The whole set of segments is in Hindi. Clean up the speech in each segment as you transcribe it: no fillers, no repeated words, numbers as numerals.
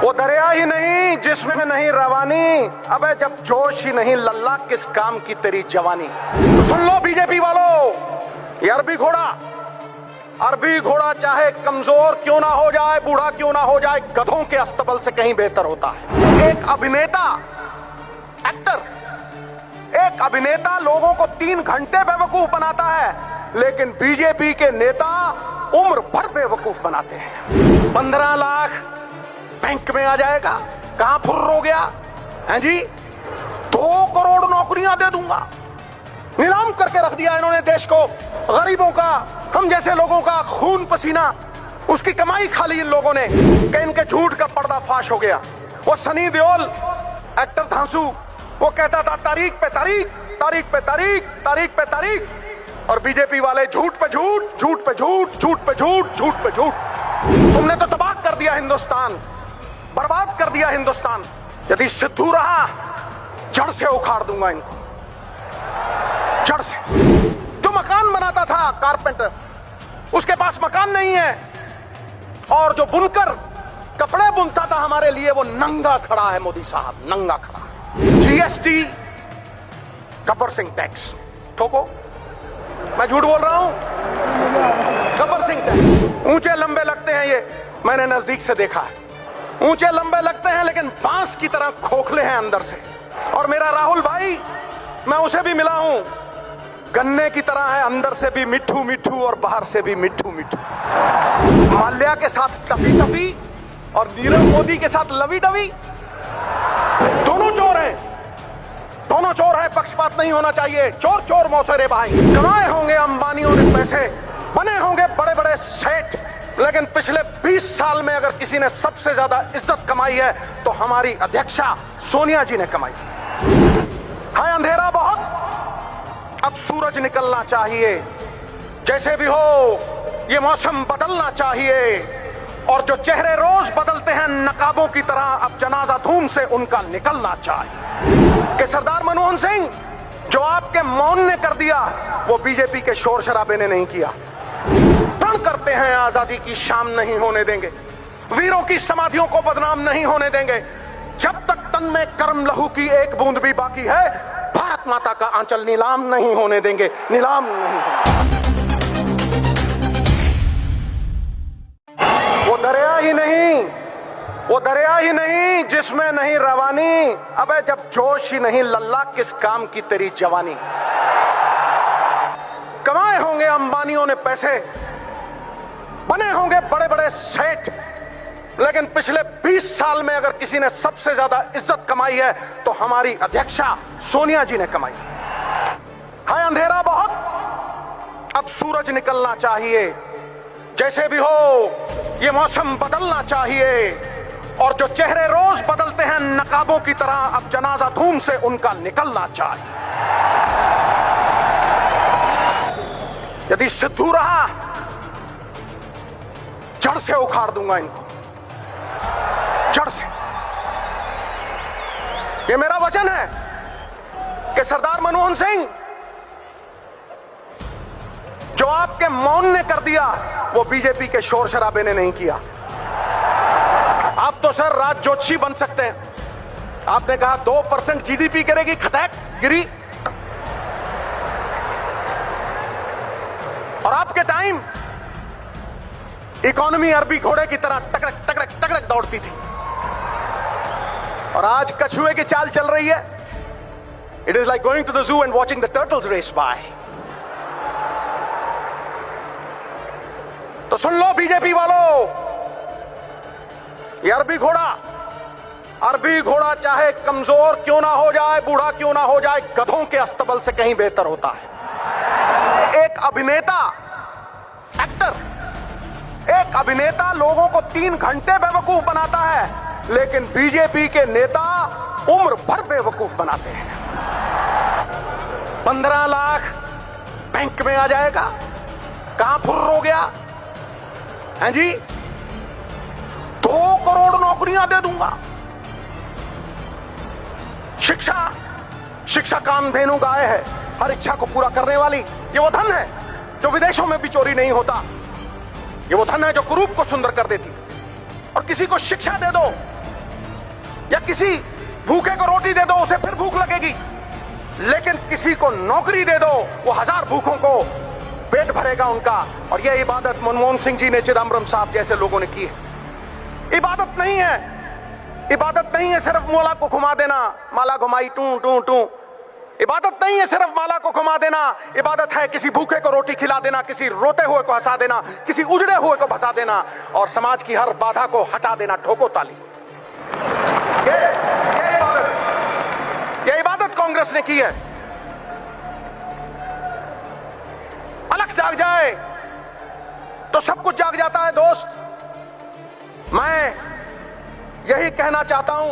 वो दरिया ही नहीं जिसमें नहीं रवानी, अबे जब जोश ही नहीं लल्ला किस काम की तेरी जवानी। तो सुन लो बीजेपी वालों, ये अरबी घोड़ा चाहे कमजोर क्यों ना हो जाए, बूढ़ा क्यों ना हो जाए, गधों के अस्तबल से कहीं बेहतर होता है। एक अभिनेता लोगों को 3 घंटे बेवकूफ बनाता है, लेकिन बीजेपी के नेता उम्र भर बेवकूफ बनाते हैं। 15 लाख बैंक में आ जाएगा, कहां फुर्र हो गया है जी। 2 करोड़ नौकरियां दे दूंगा। नीलाम करके रख दिया इन्होंने देश को। गरीबों का, हम जैसे लोगों का खून पसीना, उसकी कमाई खा ली इन लोगों ने कि इनके झूठ का पर्दाफाश हो गया। वो सनी देओल एक्टर धांसू, वो कहता था तारीख पे तारीख, तारीख पे तारीख, तारीख पे तारीख, और बीजेपी वाले झूठ पे झूठ, झूठ पे झूठ, झूठ पे झूठ, झूठ पे झूठ। तुमने तो तबाह कर दिया हिंदुस्तान, बर्बाद कर दिया हिंदुस्तान। यदि सिद्धू रहा, जड़ से उखाड़ दूंगा इनको, जड़ से। जो मकान बनाता था कारपेंटर, उसके पास मकान नहीं है, और जो बुनकर कपड़े बुनता था हमारे लिए, वो नंगा खड़ा है। मोदी साहब नंगा खड़ा है। जीएसटी, गब्बर सिंह टैक्स ठोको, मैं झूठ बोल रहा हूं। गब्बर सिंह टैक्स ऊंचे लंबे लगते हैं, ये मैंने नजदीक से देखा है। ऊंचे लंबे लगते हैं लेकिन बांस की तरह खोखले हैं अंदर से। और मेरा राहुल भाई, मैं उसे भी मिला हूं, गन्ने की तरह है, अंदर से भी मिठू मिठू और बाहर से भी मिठू मिठू। माल्या के साथ टफी टफी और नीरव मोदी के साथ लवी डवी। दोनों चोर हैं, दोनों चोर हैं, पक्षपात नहीं होना चाहिए। चोर चोर मौसेरे भाई। कमाए होंगे अंबानियों ने पैसे, बने होंगे बड़े बड़े सेठ, लेकिन पिछले 20 साल में अगर किसी ने सबसे ज्यादा इज्जत कमाई है तो हमारी अध्यक्षा सोनिया जी ने कमाई है। अंधेरा बहुत, अब सूरज निकलना चाहिए। जैसे भी हो ये मौसम बदलना चाहिए, और जो चेहरे रोज बदलते हैं नकाबों की तरह, अब जनाजा धूम से उनका निकलना चाहिए। कि सरदार मनमोहन सिंह, जो आपके मौन ने कर दिया, वो बीजेपी के शोर शराबे ने नहीं किया। प्रण करते हैं आजादी की शाम नहीं होने देंगे, वीरों की समाधियों को बदनाम नहीं होने देंगे। जब तक तन में कर्म लहू की एक बूंद भी बाकी है, भारत माता का आंचल नीलाम नहीं होने देंगे, नीलाम नहीं होने। वो दरिया ही नहीं जिसमें नहीं रवानी, अबे जब जोश ही नहीं लल्ला किस काम की तेरी जवानी। कमाए होंगे अंबानियों ने पैसे, बने होंगे बड़े बड़े सेठ, लेकिन पिछले 20 साल में अगर किसी ने सबसे ज्यादा इज्जत कमाई है तो हमारी अध्यक्षा सोनिया जी ने कमाई है। अंधेरा बहुत, अब सूरज निकलना चाहिए। जैसे भी हो ये मौसम बदलना चाहिए, और जो चेहरे रोज बदलते हैं नकाबों की तरह, अब जनाजा धूम से उनका निकलना चाहिए। यदि सिद्धू रहा, जड़ से उखाड़ दूंगा इनको, जड़ से। ये मेरा वचन है कि सरदार मनमोहन सिंह, जो आपके मौन ने कर दिया, वो बीजेपी के शोर शराबे ने नहीं किया। आप तो सर राज जोशी बन सकते हैं। आपने कहा 2% जीडीपी गिरेगी, खटैक गिरी। और आपके टाइम इकोनॉमी अरबी घोड़े की तरह टकड़क टकड़क टकड़क दौड़ती थी, और आज कछुए की चाल चल रही है। It is like going to the zoo and watching the turtles race by. तो सुन लो बीजेपी वालों, ये अरबी घोड़ा चाहे कमजोर क्यों ना हो जाए, बूढ़ा क्यों ना हो जाए, गधों के अस्तबल से कहीं बेहतर होता है। एक अभिनेता लोगों को 3 घंटे बेवकूफ बनाता है, लेकिन बीजेपी के नेता उम्र भर बेवकूफ बनाते हैं। 15 लाख बैंक में आ जाएगा, कहां फुर्र हो गया है जी। 2 करोड़ नौकरियां दे दूंगा। शिक्षा कामधेनु गाय है, हर इच्छा को पूरा करने वाली। ये वो धन है जो विदेशों में भी चोरी नहीं होता। ये वो धन है जो कुरूप को सुंदर कर देती। और किसी को शिक्षा दे दो या किसी भूखे को रोटी दे दो, उसे फिर भूख लगेगी, लेकिन किसी को नौकरी दे दो, वो 1000 भूखों को पेट भरेगा उनका। और यह इबादत मनमोहन सिंह जी ने, चिदम्बरम साहब जैसे लोगों ने की है। इबादत नहीं है, इबादत नहीं है सिर्फ माला को घुमा देना, माला घुमाई टू टू टू। इबादत नहीं है सिर्फ माला को घुमा देना, इबादत है किसी भूखे को रोटी खिला देना, किसी रोते हुए को हंसा देना, किसी उजड़े हुए को भसा देना, और समाज की हर बाधा को हटा देना। ठोको ताली। ये इबादत कांग्रेस ने की है। अलग जाग जाए तो सब कुछ जाग जाता है दोस्त। मैं यही कहना चाहता हूं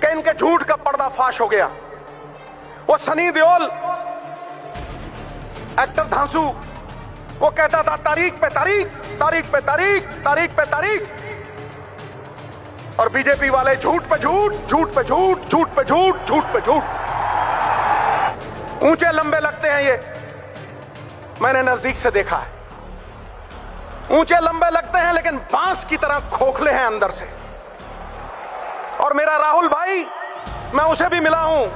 कि इनके झूठ का पर्दाफाश हो गया। वो सनी देओल, एक्टर धांसू, वो कहता था तारीख पे तारीख, तारीख पे तारीख, तारीख पे तारीख, और बीजेपी वाले झूठ पे झूठ, झूठ पे झूठ, झूठ पे झूठ, झूठ पे झूठ। ऊंचे लंबे लगते हैं ये, मैंने नजदीक से देखा है। ऊंचे लंबे लगते हैं लेकिन बांस की तरह खोखले हैं अंदर से। और मेरा राहुल भाई, मैं उसे भी मिला हूं,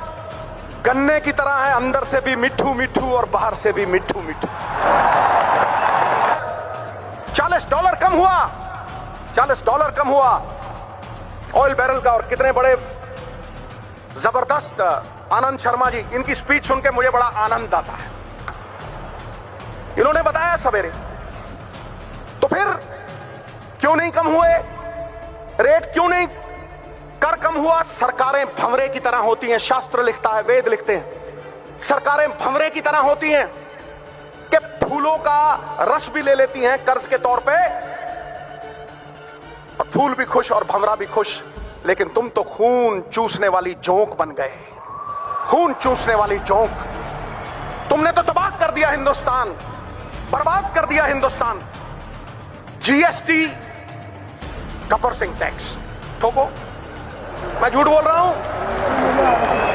गन्ने की तरह है, अंदर से भी मिठू मिठू और बाहर से भी मिठू मिठू। $40 कम हुआ, $40 कम हुआ ऑयल बैरल का। और कितने बड़े जबरदस्त आनंद शर्मा जी, इनकी स्पीच सुन के मुझे बड़ा आनंद आता है। इन्होंने बताया सवेरे, तो फिर क्यों नहीं कम हुए रेट, क्यों नहीं कर कम हुआ? सरकारें भंवरे की तरह होती हैं, शास्त्र लिखता है, वेद लिखते हैं, सरकारें भंवरे की तरह होती हैं कि फूलों का रस भी ले लेती हैं कर्ज के तौर पे, और फूल भी खुश और भंवरा भी खुश। लेकिन तुम तो खून चूसने वाली जोंक बन गए, खून चूसने वाली जोंक। तुमने तो तबाह कर दिया हिंदुस्तान, बर्बाद कर दिया हिंदुस्तान। जीएसटी, गब्बर सिंह टैक्स, ठोको, मैं झूठ बोल रहा हूं?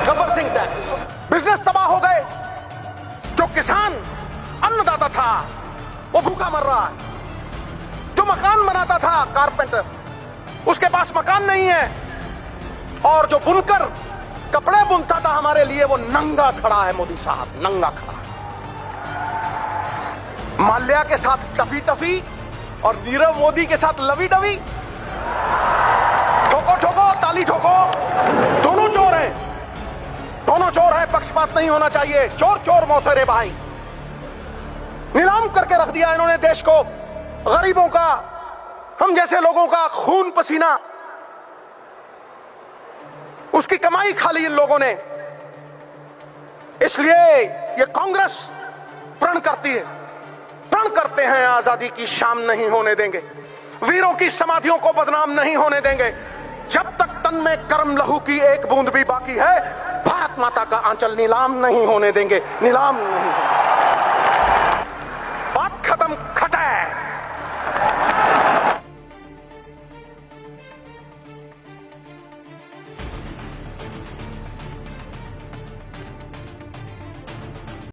गब्बर सिंह टैक्स, बिजनेस तबाह हो गए। जो किसान अन्नदाता था वो भूखा मर रहा है। जो मकान बनाता था कारपेंटर, उसके पास मकान नहीं है। और जो बुनकर कपड़े बुनता था हमारे लिए, वो नंगा खड़ा है। मोदी साहब नंगा खड़ा है। माल्या के साथ टफी टफी और नीरव मोदी के साथ लवी डवी। ठोको ठोको, ताली ठोको। दोनों चोर हैं, दोनों चोर हैं, पक्षपात नहीं होना चाहिए। चोर चोर मौसेरे भाई। नीलाम करके रख दिया इन्होंने देश को, गरीबों का, हम जैसे लोगों का खून पसीना, उसकी कमाई खा ली इन लोगों ने। इसलिए ये कांग्रेस प्रण करती है, प्रण करते हैं, आजादी की शाम नहीं होने देंगे, वीरों की समाधियों को बदनाम नहीं होने देंगे। जब तक तन में कर्म लहू की एक बूंद भी बाकी है, भारत माता का आंचल नीलाम नहीं होने देंगे, नीलाम नहीं होने देंगे।